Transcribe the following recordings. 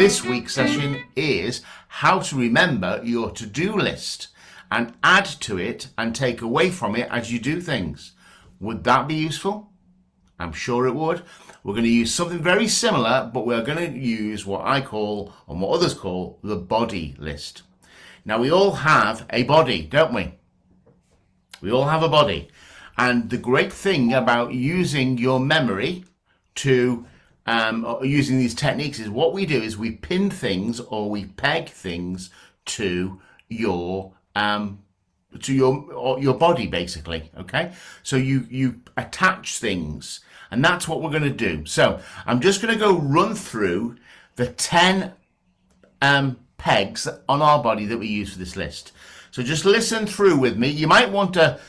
this week's session is how to remember your to-do list and add to it and take away from it as you do things. Would that be useful? I'm sure it would. We're going to use something very similar, but we're going to use what I call, and what others call, the body list. Now, we all have a body, don't we? We all have a body. And the great thing about using your memory to using these techniques is what we do is we pin things or we peg things to your body, basically. Okay, so you attach things, and that's what we're going to do. So I'm just going to go run through the 10 pegs on our body that we use for this list. So just listen through with me. You might want to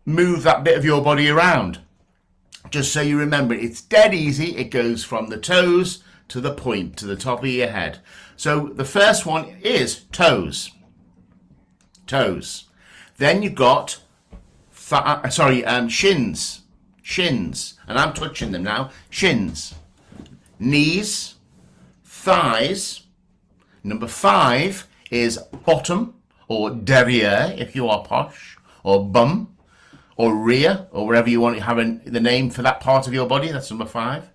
move that bit of your body around just so you remember. It's dead easy. It goes from the toes to the point, to the top of your head. So the first one is toes. Toes. Then you've got shins. Shins. And I'm touching them now. Shins. Knees. Thighs. Number 5 is bottom, or derriere if you are posh, or bum, or rear, or wherever you want to have the name for that part of your body. That's number 5.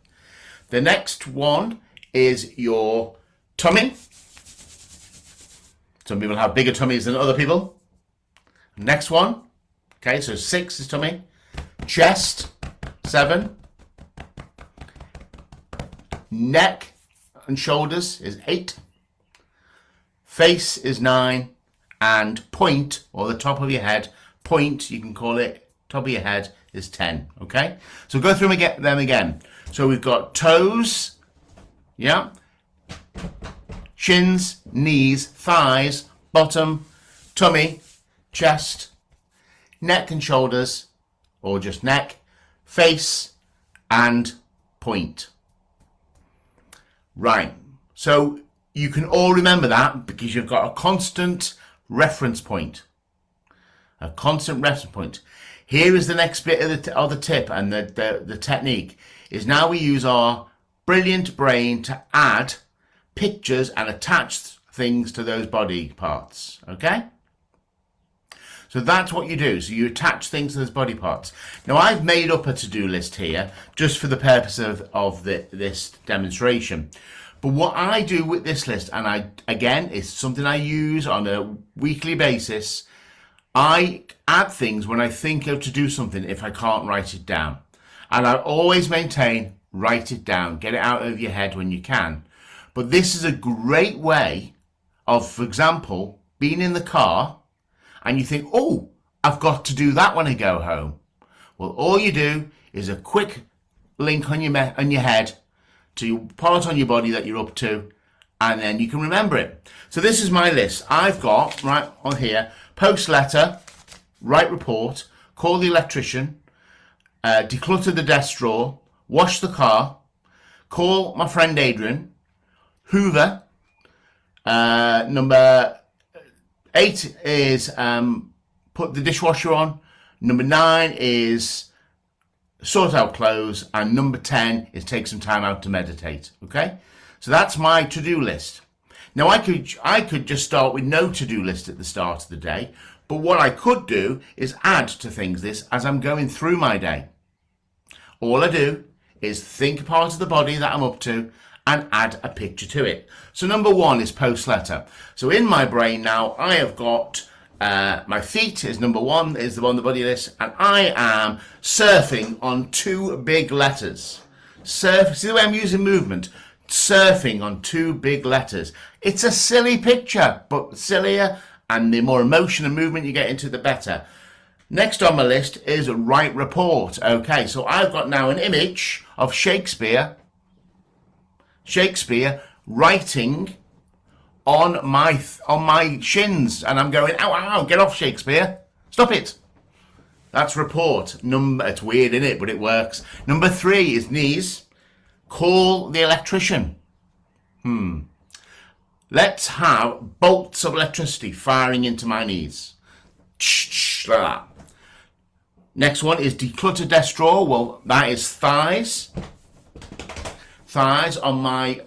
The next one is your tummy. Some people have bigger tummies than other people. Next one, okay, so 6 is tummy. Chest, 7. Neck and shoulders is 8. Face is 9. And point, or the top of your head, point, you can call it, top of your head, is 10. Okay, so go through them again. So we've got toes, yeah, shins, knees, thighs, bottom, tummy, chest, neck and shoulders, or just neck, face, and point. Right, so you can all remember that because you've got a constant reference point. A constant reference point. Here is the next bit of the tip and the technique is now we use our brilliant brain to add pictures and attach things to those body parts. Okay? So that's what you do. So you attach things to those body parts. Now I've made up a to-do list here just for the purpose of this demonstration. But what I do with this list, and again, it's something I use on a weekly basis, I add things when I think of to do something if I can't write it down. And I always maintain, write it down, get it out of your head when you can. But this is a great way of, for example, being in the car and you think, oh, I've got to do that when I go home. Well, all you do is a quick link on your head to part on your body that you're up to, and then you can remember it. So this is my list. I've got, right on here, post letter, write report, call the electrician, declutter the desk drawer, wash the car, call my friend Adrian, hoover. Number 8 is put the dishwasher on. Number 9 is sort out clothes, and number 10 is take some time out to meditate. Okay, so that's my to-do list. Now I could just start with no to-do list at the start of the day, but what I could do is add to things this as I'm going through my day. All I do is think part of the body that I'm up to and add a picture to it. So number 1 is post letter. So in my brain now I have got my feet is number 1, is the one on the body list, and I am surfing on 2 big letters. See the way I'm using movement? Surfing on 2 big letters. It's a silly picture, but sillier, and the more emotion and movement you get into, the better. Next on my list is write report. Okay, so I've got now an image of Shakespeare writing on my shins, and I'm going, ow, ow, get off, Shakespeare, stop it. That's report. It's weird, isn't it? But it works. Number 3 is knees. Call the electrician. Let's have bolts of electricity firing into my knees. Like that. Next one is declutter desk drawer. Well, that is thighs. thighs on my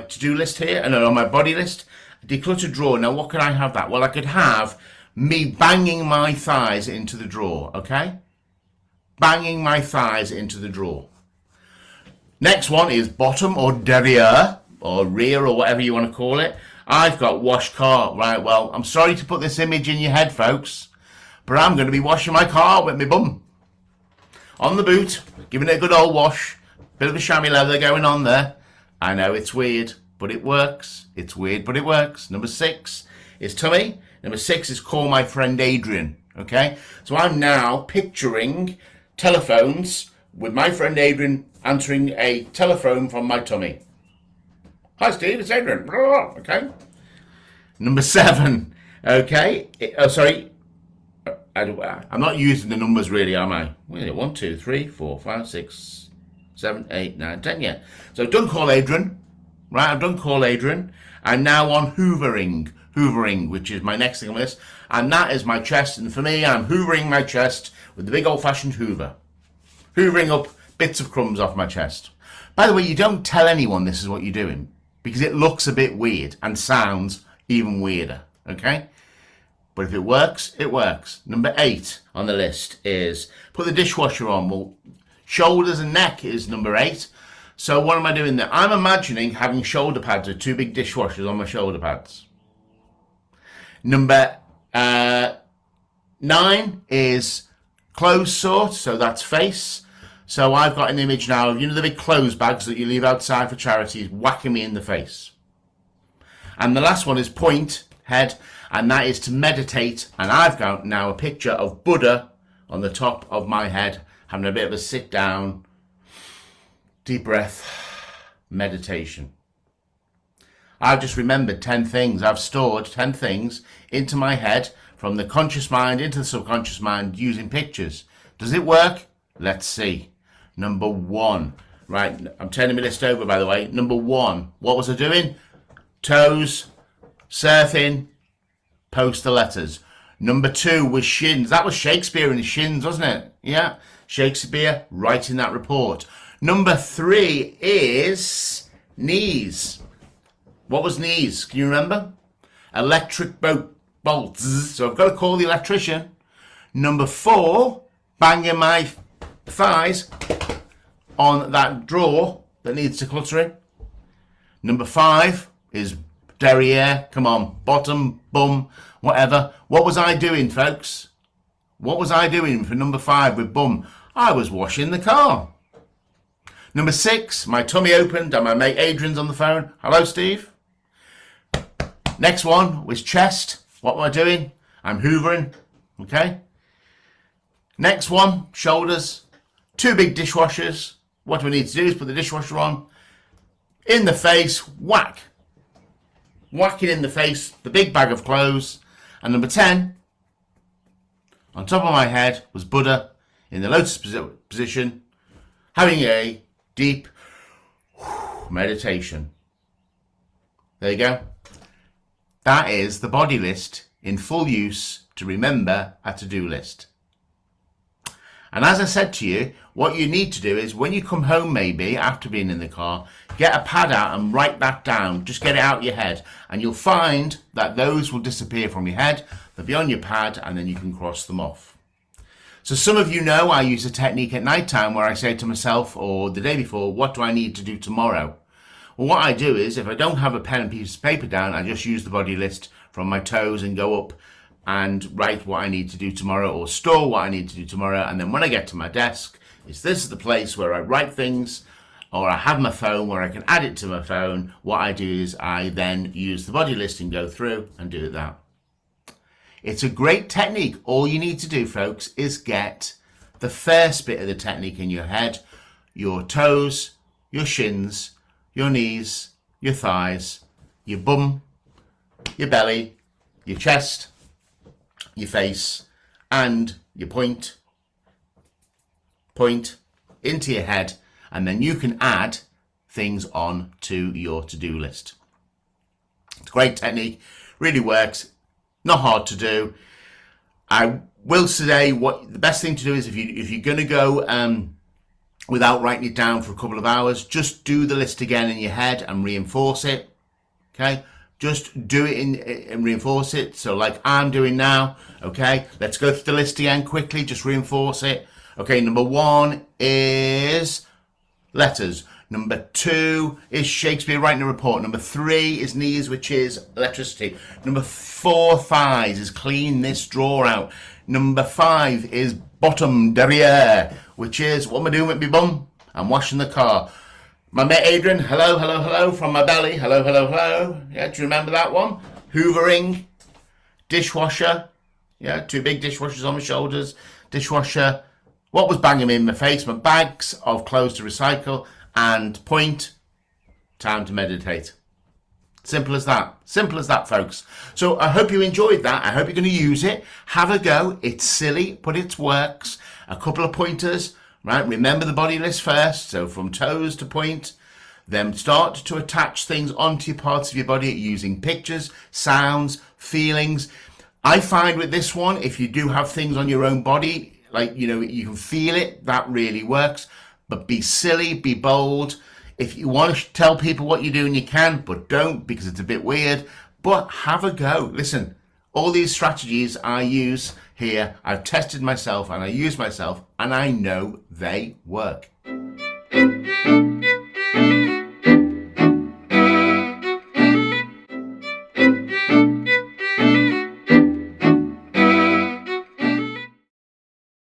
to-do list here, and on my body list. Decluttered drawer. Now, what could I have that? Well, I could have me banging my thighs into the drawer, okay? Banging my thighs into the drawer. Next one is bottom or derriere, or rear, or whatever you want to call it. I've got wash car. Right, well, I'm sorry to put this image in your head, folks, but I'm going to be washing my car with my bum on the boot, giving it a good old wash. Bit of a chamois leather going on there. I know it's weird, but it works. It's weird, but it works. Number 6 is tummy. Number 6 is call my friend Adrian. Okay? So I'm now picturing telephones with my friend Adrian answering a telephone from my tummy. Hi, Steve. It's Adrian. Okay? Number 7. Okay? I'm not using the numbers really, am I? 1, 2, 3, 4, 5, 6, 7, 8, 9, 10. Yeah. So I've done call Adrian. Right, I've done call Adrian. I'm now on hoovering, which is my next thing on this. And that is my chest. And for me, I'm hoovering my chest with the big old-fashioned hoover. Hoovering up bits of crumbs off my chest. By the way, you don't tell anyone this is what you're doing, because it looks a bit weird and sounds even weirder, okay? But if it works, it works. Number 8 on the list is put the dishwasher on. Well, shoulders and neck is number 8. So what am I doing there? I'm imagining having shoulder pads with 2 big dishwashers on my shoulder pads. Number 9 is clothes sort, so that's face. So I've got an image now of, the big clothes bags that you leave outside for charities whacking me in the face. And the last one is point, head, and that is to meditate. And I've got now a picture of Buddha on the top of my head, having a bit of a sit down, deep breath, meditation. I've just remembered 10 things. I've stored 10 things into my head from the conscious mind into the subconscious mind using pictures. Does it work? Let's see. Number 1. Right, I'm turning my list over, by the way. Number 1. What was I doing? Toes, surfing, post the letters. Number 2 was shins. That was Shakespeare in his shins, wasn't it? Yeah, Shakespeare writing that report. Number 3 is knees. What was knees? Can you remember? Electric bolts. So I've got to call the electrician. Number 4, banging my thighs on that drawer that needs decluttering. Number 5 is derriere. Come on, bottom, bum, whatever. What was I doing, folks? What was I doing for number 5 with bum? I was washing the car. Number 6, my tummy opened and my mate Adrian's on the phone. Hello, Steve. Next one was chest. What am I doing? I'm hoovering. Okay. Next one, shoulders. 2 big dishwashers. What we need to do is put the dishwasher on. In the face, whack. Whacking in the face, the big bag of clothes. And number 10, on top of my head was Buddha in the lotus position, having a deep meditation. There you go. That is the body list in full use to remember a to-do list. And as I said to you, what you need to do is when you come home, maybe after being in the car, get a pad out and write that down. Just get it out of your head and you'll find that those will disappear from your head. They'll be on your pad and then you can cross them off. So some of you know I use a technique at night time where I say to myself or the day before, what do I need to do tomorrow? Well, what I do is if I don't have a pen and piece of paper down, I just use the body list from my toes and go up and write what I need to do tomorrow or store what I need to do tomorrow. And then when I get to my desk, this is the place where I write things, or I have my phone where I can add it to my phone. What I do is I then use the body list and go through and do that. It's a great technique. All you need to do, folks, is get the first bit of the technique in your head, your toes, your shins, your knees, your thighs, your bum, your belly, your chest, your face, and your point into your head, and then you can add things on to your to-do list. It's a great technique, really works, not hard to do. I will say what the best thing to do is if you're going to go without writing it down for a couple of hours. Just do the list again in your head and reinforce it. Okay, just do it and reinforce it. So like I'm doing now. Okay, let's go through the list again quickly. Just reinforce it. Okay, number 1 is letters. Number 2 is Shakespeare writing a report. Number 3 is knees, which is electricity. Number 4, thighs, is clean this drawer out. Number 5 is bottom, derriere, which is what am I doing with my bum? I'm washing the car. My mate Adrian, hello, hello, hello, from my belly. Hello, hello, hello. Yeah, do you remember that one? Hoovering, dishwasher. Yeah, 2 big dishwashers on my shoulders. Dishwasher. What was banging me in my face? My bags of clothes to recycle. And point, time to meditate. Simple as that. Simple as that, folks. So I hope you enjoyed that. I hope you're going to use it. Have a go. It's silly, but it works. A couple of pointers, right? Remember the body list first. So from toes to point. Then start to attach things onto your parts of your body using pictures, sounds, feelings. I find with this one, if you do have things on your own body, like, you know, you can feel it, that really works. But be silly, be bold. If you want to tell people what you're doing, you can, but don't, because it's a bit weird. But have a go. Listen, all these strategies I use here, I've tested myself and I use myself, and I know they work.